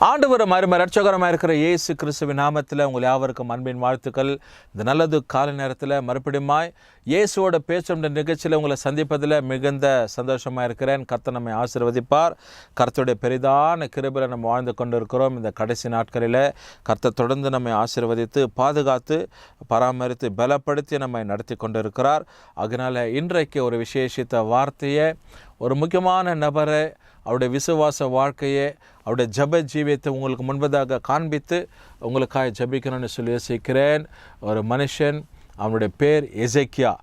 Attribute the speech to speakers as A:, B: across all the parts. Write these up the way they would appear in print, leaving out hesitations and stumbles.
A: ஆண்டவரும் அருமை இரட்சகருமாக இருக்கிற இயேசு கிறிஸ்துவின் நாமத்தில் உங்கள் யாவருக்கும் அன்பின் வாழ்த்துக்கள். இந்த நல்லது காலை நேரத்தில் மறுபடியுமாய் இயேசுவோட பேசுகின்ற நிகழ்ச்சியில் உங்களை சந்திப்பதில் மிகுந்த சந்தோஷமாக இருக்கிறேன். கர்த்தர் நம்மை ஆசீர்வதிப்பார். கர்த்தருடைய பெரிதான கிருபையில் நம்ம வாழ்ந்து கொண்டு இருக்கிறோம். இந்த கடைசி நாட்களில் கர்த்தர் தொடர்ந்து நம்மை ஆசீர்வதித்து பாதுகாத்து பராமரித்து பலப்படுத்தி நம்மை நடத்தி கொண்டு இருக்கிறார். அதனால் இன்றைக்கு ஒரு விசேஷித்த வார்த்தையை, ஒரு முக்கியமான நபரை, அவருடைய விசுவாச வாழ்க்கையை, அவருடைய ஜப ஜீவியத்தை உங்களுக்கு முன்பதாக காண்பித்து உங்களுக்காக ஜபிக்கணும்னு சொல்லி யோசிக்கிறேன். ஒரு மனுஷன், அவனுடைய பேர் எசேக்கியா.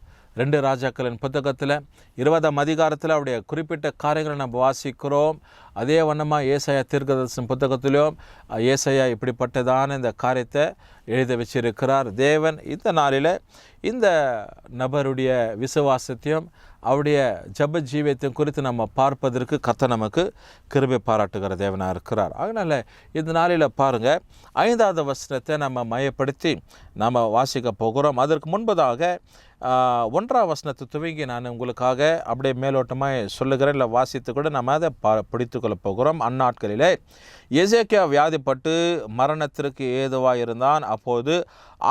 A: 2 ராஜாக்களின் புத்தகத்தில் 20ஆம் அதிகாரத்தில் அவருடைய குறிப்பிட்ட காரியங்களை நம்ம வாசிக்கிறோம். அதே வண்ணமாக ஏசாயா தீர்க்கதரிசன புத்தகத்திலும் ஏசாயா இப்படிப்பட்டதான இந்த காரியத்தை எழுத வச்சிருக்கிறார். தேவன் இந்த நாளில் இந்த நபருடைய விசுவாசத்தையும் அவருடைய ஜப ஜீவியத்தையும் குறித்து நம்ம பார்ப்பதற்கு கர்த்தர் நமக்கு கிருபை பாராட்டுகிற தேவனாக இருக்கிறார். அதனால் இந்த நாளில் பாருங்கள், 5வது வசனத்தை நம்ம மையப்படுத்தி நம்ம வாசிக்க போகிறோம். அதற்கு முன்பதாக 1ஆம் வசனத்தை துவங்கி நான் உங்களுக்காக அப்படியே மேலோட்டமாக சொல்லுகிறேன், இல்லை வாசித்து கூட நம்ம அதை பிடித்து கொள்ள போகிறோம். அந்நாட்களிலே எசேக்கியா வியாதிப்பட்டு மரணத்திற்கு ஏதுவாக இருந்தான். அப்போது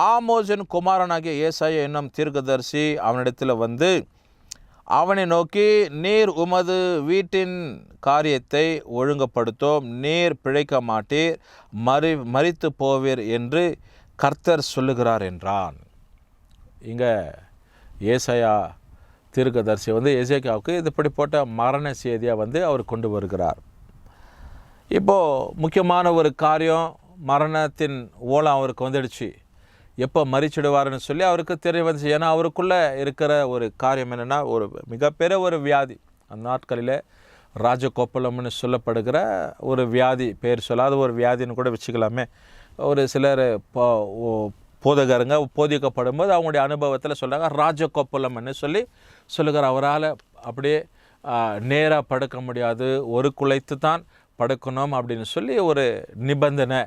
A: ஆமோசின் குமாரனாகிய ஏசாயா என்னும் தீர்க்கதரிசி அவனிடத்தில் வந்து அவனை நோக்கி, நீர் உமது வீட்டின் காரியத்தை ஒழுங்குபடுத்தும், நீர் பிழைக்க மாட்டீர், மரித்து போவீர் என்று கர்த்தர் சொல்லுகிறார் என்றான். இங்கே ஏசாயா தீர்க்கதரிசி வந்து எசேக்கியாவுக்கு இது இப்படிப்பட்ட மரண செய்தியாக அவர் கொண்டு வருகிறார். இப்போது முக்கியமான ஒரு காரியம், மரணத்தின் ஓலம் அவருக்கு வந்துடுச்சு. எப்போ மறிச்சிடுவார்னு சொல்லி அவருக்கு தெரிய வந்துச்சு. ஏன்னா அவருக்குள்ளே இருக்கிற ஒரு காரியம் என்னென்னா, ஒரு மிகப்பெரிய ஒரு வியாதி. அந்த நாட்களில் ராஜகோப்பலம்னு சொல்லப்படுகிற ஒரு வியாதி, பேர் சொல்லாத ஒரு வியாதின்னு கூட வச்சுக்கலாமே. ஒரு சிலர் போதகருங்க போதிக்கப்படும் போது அவங்களுடைய அனுபவத்தில் சொல்கிறாங்க, ராஜகோப்பலம்னு சொல்லுகிற அவரால் அப்படியே நேராக படுக்க முடியாது, ஒரு குலைத்து தான் படுக்கணும் அப்படின்னு சொல்லி ஒரு நிபந்தனை.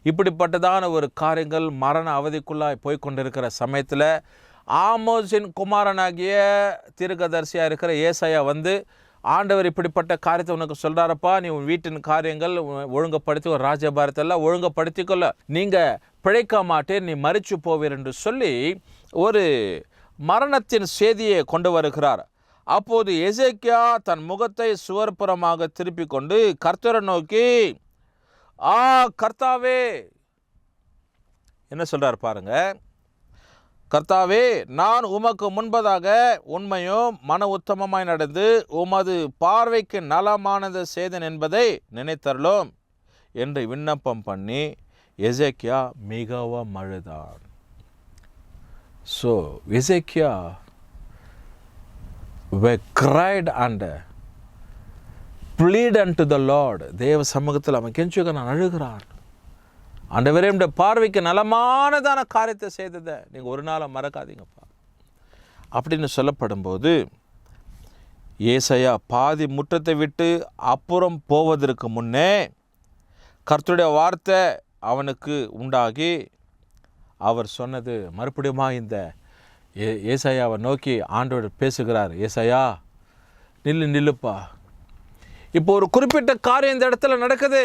A: இப்படிப்பட்டதான ஒரு காரியங்கள் மரண அவதிக்குள்ளாய் போய்கொண்டிருக்கிற சமயத்தில் ஆமோசின் குமாரனாகிய தீர்க்கதரிசியாக இருக்கிற ஏசாயா வந்து, ஆண்டவர் இப்படிப்பட்ட காரியத்தை உனக்கு சொல்கிறாரப்பா, நீ உன் வீட்டின் காரியங்கள் ஒழுங்குபடுத்தி ஒரு ராஜபாரத்தெல்லாம் ஒழுங்குபடுத்திக்கொள்ள, நீங்கள் பிழைக்க மாட்டேன், நீ மரித்து போவீர் என்று சொல்லி ஒரு மரணத்தின் செய்தியை கொண்டு வருகிறார். அப்போது எசேக்கியா தன் முகத்தை சுவர்புறமாக திருப்பி கொண்டு கர்த்தரை நோக்கி, கர்த்தாவே, என்ன சொல்கிறார் பாருங்க, கர்த்தாவே, நான் உமக்கு முன்பதாக உண்மையும் மன உத்தமமாய் நடந்து உமது பார்வைக்கு நலமானது செய்தேன் என்பதை நினைத்தருளும் என்று விண்ணப்பம் பண்ணி எசேக்கியா மிகவும் அழுதான். So Hezekiah cried and plead unto the Lord. தேவ சமூகத்தில் அவன் கெஞ்சுக, நான் அழுகிறான். ஆண்டவரே, இந்த பார்வைக்கு நலமானதான காரியத்தை செய்ததை நீங்கள் ஒரு நாளை மறக்காதீங்கப்பா அப்படின்னு சொல்லப்படும்போது, ஏசாயா பாதி முற்றத்தை விட்டு அப்புறம் போவதற்கு முன்னே கர்த்தருடைய வார்த்தை அவனுக்கு உண்டாகி அவர் சொன்னது, மறுபடியும் இந்த ஏசாயாவை நோக்கி ஆண்டவர் பேசுகிறார், ஏசாயா நில்லுப்பா, இப்போ ஒரு குறிப்பிட்ட காரியம் இந்த இடத்துல நடக்குது.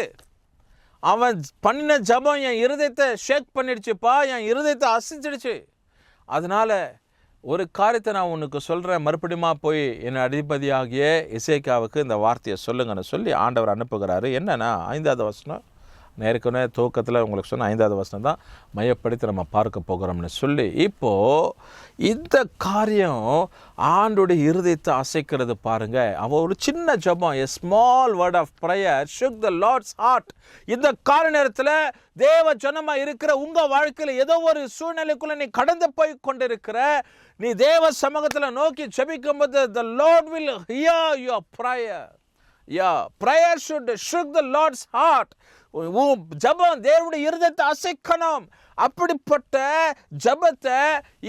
A: அவன் பண்ணின ஜபம் என் இருதயத்தை ஷேக் பண்ணிடுச்சுப்பா, என் இருதயத்தை அசைச்சிடுச்சு. அதனால் ஒரு காரியத்தை நான் உனக்கு சொல்கிறேன், மறுபடியுமா போய் என் அதிபதியாகிய எசேக்கியாவுக்கு இந்த வார்த்தையை சொல்லுங்கன்னு சொல்லி ஆண்டவர் அனுப்புகிறாரு. என்னன்னா 5வது வசனம், ஏற்கனவே துவக்கத்தில் உங்களுக்கு சொன்ன 5வது வசனம் தான் மையப்படுத்தி நம்ம பார்க்க போகிறோம்னு சொல்லி, இப்போது இந்த காரியம் ஆண்டோடைய இருதயத்தை அசைக்கிறது பாருங்க. அவன் ஒரு சின்ன ஜபம், a small word of prayer shook the Lord's heart. இந்த கால நேரத்தில் தேவ ஜனமாக இருக்கிற உங்கள் வாழ்க்கையில் ஏதோ ஒரு சூழ்நிலைக்குள்ளே நீ கடந்து போய் கொண்டிருக்கிற, நீ தேவ சமூகத்தில் நோக்கி ஜெபிக்கும் போது the Lord will hear your prayer. Prayer should shook the Lord's heart. ஜபம் தேவனுடைய இருதயத்தை அசைக்கணும். அப்படிப்பட்ட ஜபத்தை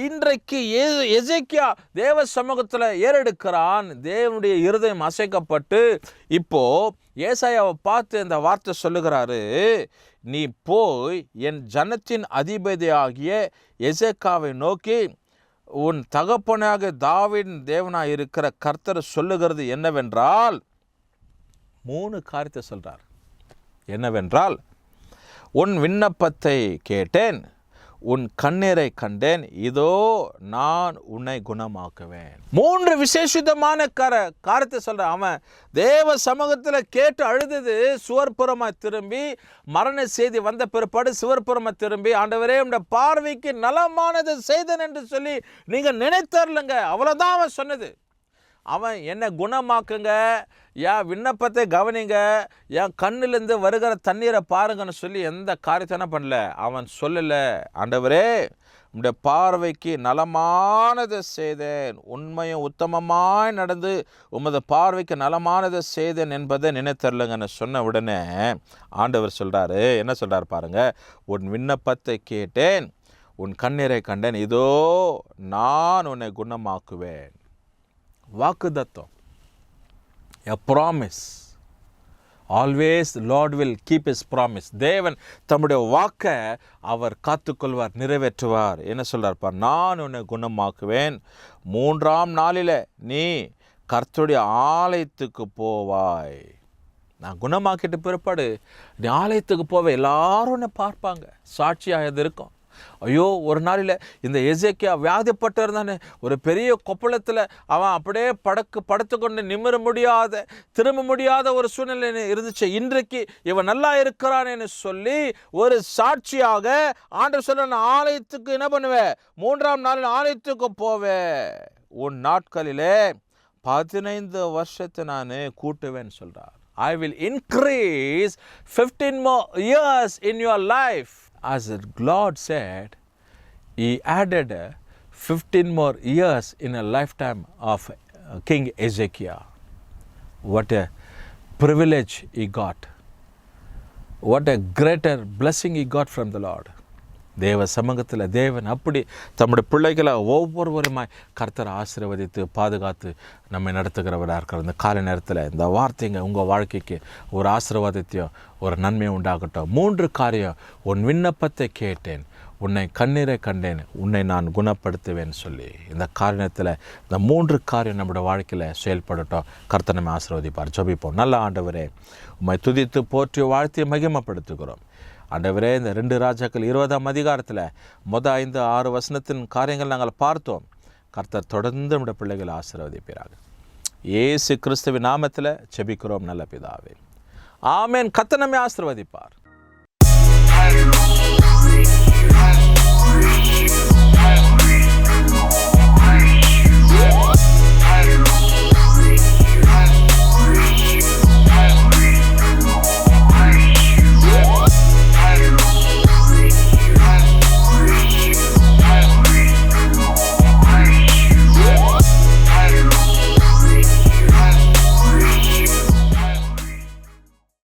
A: இன்றைக்கு எசேக்கியா தேவ சமூகத்தில் ஏறெடுக்கிறான். தேவனுடைய இருதயம் அசைக்கப்பட்டு இப்போ ஏசாயாவை பார்த்து இந்த வார்த்தை சொல்லுகிறாரு, நீ போய் என் ஜனத்தின் அதிபதியாகிய எசேக்கியாவை நோக்கி, உன் தகப்பனாக தாவீதின் தேவனாய் இருக்கிற கர்த்தர் சொல்லுகிறது என்னவென்றால், 3 காரியத்தை சொல்கிறார். என்னவென்றால், உன் விண்ணப்பத்தை கேட்டேன், உன் கண்ணீரை கண்டேன், இதோ நான் உன்னை குணமாக்குவேன். 3 விசேஷிதமான காரியத்தை சொல்ற. அவன் தேவ சமூகத்தில் கேட்டு அழுதது, சுவர்புறமாய் திரும்பி மரண செய்தி வந்த பிற்பாடு சுவர்புறமாய் திரும்பி, ஆண்டவரே உம்முடைய பார்வைக்கு நலமானது செய்தேன் என்று சொல்லி நீங்க நினைத்தரலங்க. அவ்வளவுதான் அவன் சொன்னது. அவன் என்னை குணமாக்குங்க, என் விண்ணப்பத்தை கவனிங்க, என் கண்ணிலேருந்து வருகிற தண்ணீரை பாருங்கன்னு சொல்லி எந்த காரியத்தை பண்ணல. அவன் சொல்லலை, ஆண்டவரே உம்முடைய பார்வைக்கு நலமானதை செய்தேன், உண்மையும் உத்தமமாய் நடந்து உமது பார்வைக்கு நலமானதை செய்தேன் என்பதை நினைத்தரலுங்கன்னு சொன்ன உடனே ஆண்டவர் சொல்கிறாரு, என்ன சொல்கிறார் பாருங்க, உன் விண்ணப்பத்தை கேட்டேன், உன் கண்ணீரை கண்டேன், இதோ நான் உன்னை குணமாக்குவேன். வாக்குதத்தம், a promise. Always Lord will keep his promise. தேவன் தம்முடைய வாக்கை அவர் காத்துக்கொள்வார், நிறைவேற்றுவார். என்ன சொல்றார்? நான் உன்னை குணமாக்குவேன், 3ஆம் நாளில் நீ கர்த்தருடைய ஆலயத்துக்கு போவாய். நான் குணமாக்கிட்டு பிற்பாடு நீ ஆலயத்துக்கு போவே, எல்லாரும் உன்னை பார்ப்பாங்க, சாட்சியாக இது இருக்கும். ஐயோ, ஒரு நாளில் இந்த எசேக்கியா வியாதிப்பட்டு இருந்தானே, ஒரு பெரிய கொப்பளத்தில் அவன் அப்படியே படுத்து கொண்டு நிமிர முடியாத, திரும்ப முடியாத ஒரு சூழ்நிலை இருந்துச்சு. இன்றைக்கு இவன் நல்லா இருக்கிறான்னு சொல்லி ஒரு சாட்சியாக ஆண்டவர் சொல்ல, நான் ஆலயத்துக்கு என்ன பண்ணுவேன், 3ஆம் நாளில் ஆலயத்துக்கு போவேன், உன் நாட்களிலே 15 வருஷத்தை நான் கூட்டுவேன் சொல்றார். I will increase 15 more years in your life. As the Lord said, he added 15 more years in a lifetime of King Ezekiel. What a privilege he got. What a greater blessing he got from the Lord. தேவ சமூகத்தில் தேவன் அப்படி தம்முடைய பிள்ளைகளை ஒவ்வொருவருமாய் கர்த்தரை ஆசீர்வதித்து பாதுகாத்து நம்மை நடத்துகிறவராக இருக்கிற இந்த காலை நேரத்தில் இந்த வார்த்தைங்க உங்கள் வாழ்க்கைக்கு ஒரு ஆசீர்வாதத்தையும் ஒரு நன்மையும் உண்டாகட்டும். 3 காரியம், உன் விண்ணப்பத்தை கேட்டேன், உன்னை கண்ணீரை கண்டேன், உன்னை நான் குணப்படுத்துவேன் சொல்லி இந்த காரணத்தில் இந்த 3 காரியம் நம்முடைய வாழ்க்கையில் செயல்படட்டும். கர்த்தர் நம்மை ஆசீர்வதிப்பார். ஜெபிப்போம். நல்ல ஆண்டவரே, உம்மை துதித்து போற்றி வாழ்த்தி மகிமைப்படுத்துகிறோம். ஆண்டவரே, இந்த 2 ராஜாக்கள் 20ஆம் அதிகாரத்தில் 5-6 வசனத்தின் காரியங்கள் நாங்கள் பார்த்தோம். கர்த்தர் தொடர்ந்து நம்முடைய பிள்ளைகளை ஆசீர்வதிப்பீராக. இயேசு கிறிஸ்துவின் நாமத்தில் ஜெபிக்கிறோம் நல்ல பிதாவே, ஆமென். கர்த்தர் நம்மை ஆசீர்வதிப்பார்.